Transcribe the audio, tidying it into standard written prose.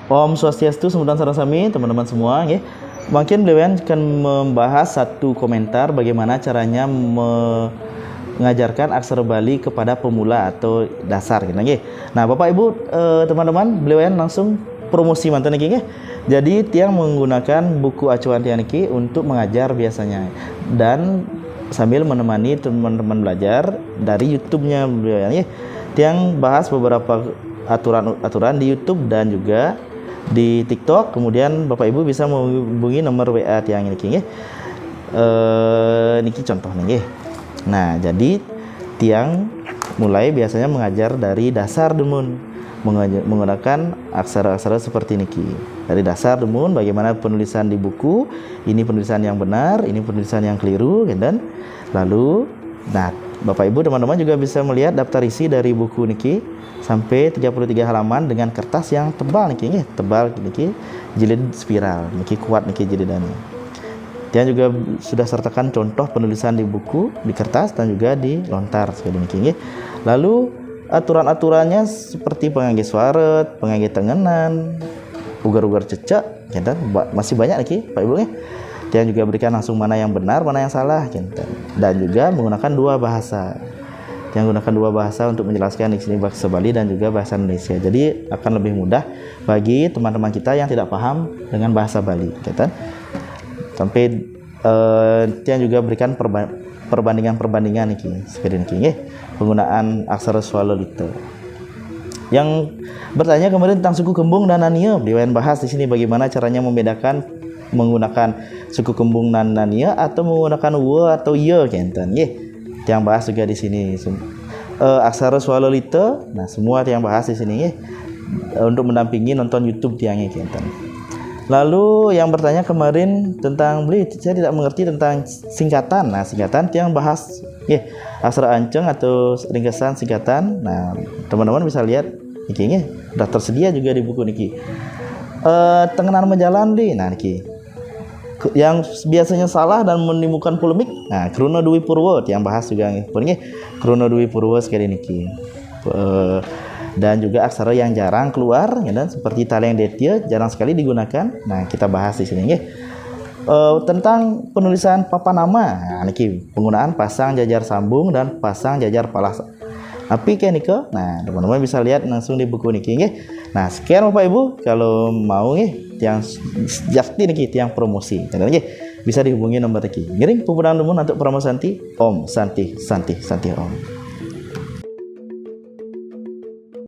Om Swastiastu, Samudang Sarasami, teman-teman semua. Ya. Mungkin beliau akan membahas satu komentar bagaimana caranya mengajarkan aksara Bali kepada pemula atau dasar. Gitu, ya. Nah, Bapak Ibu, teman-teman, beliau langsung promosi mantan ya. Jadi tiang menggunakan buku acuan tiang niki untuk mengajar biasanya dan sambil menemani teman-teman belajar dari YouTube-nya beliau ya. Tiang bahas beberapa aturan di YouTube dan juga di TikTok. Kemudian Bapak Ibu bisa menghubungi nomor WA tiang niki ya. Niki contoh nih ya. Nah, jadi tiang mulai biasanya mengajar dari dasar demun menggunakan aksara-aksara seperti niki. Dari dasar demun bagaimana penulisan di buku, ini penulisan yang benar, ini penulisan yang keliru, dan lalu nah Bapak Ibu teman-teman juga bisa melihat daftar isi dari buku niki sampai 33 halaman dengan kertas yang tebal niki, tebal niki, jilid spiral, niki kuat niki jilidannya. Dia juga sudah sertakan contoh penulisan di buku, di kertas dan juga di lontar seperti niki. Lalu aturan-aturannya seperti pengangge suaret, pengangge tengenan, ugar-ugar cecak, masih banyak niki Pak Ibu ya. Dia juga berikan langsung mana yang benar, mana yang salah, dan juga menggunakan dua bahasa. Yang gunakan dua bahasa untuk menjelaskan di sini bahasa Bali dan juga bahasa Indonesia. Jadi akan lebih mudah bagi teman-teman kita yang tidak paham dengan bahasa Bali, Sampai dia juga berikan perbandingan niki, seperti niki, penggunaan aksara swala lita. Yang bertanya kemudian tentang suku kembung dan nania, beliau bahas di sini bagaimana caranya membedakan menggunakan suku kembung dan nania atau menggunakan wa atau ya, Yang bahas juga di sini aksara swala lita. Nah, semua yang bahas di sini untuk mendampingi nonton YouTube tiangnya, Lalu yang bertanya kemarin tentang saya tidak mengerti tentang singkatan. Nah, singkatan yang bahas aksara anceng atau ringkasan singkatan. Nah, teman-teman bisa lihat niki sudah tersedia juga di buku niki. Tengenan menjalan nah niki. Yang biasanya salah dan menimbulkan polemik. Nah, Kruna Dwi Purwo yang bahas juga Kruna Dwi Purwo sekali niki. Dan juga aksara yang jarang keluar dan seperti taleng detia jarang sekali digunakan. Nah, kita bahas di sini tentang penulisan papanama. Nah, niki penggunaan pasang jajar sambung dan pasang jajar palas. Tapi niko. Nah, teman-teman bisa lihat langsung di buku niki Nah, sekian Bapak Ibu, kalau mau yang jakti niki yang promosi. Bisa dihubungi nomor niki. Ngiring pupudang demun untuk promosi Santi. Om Santi Santi Santi Om.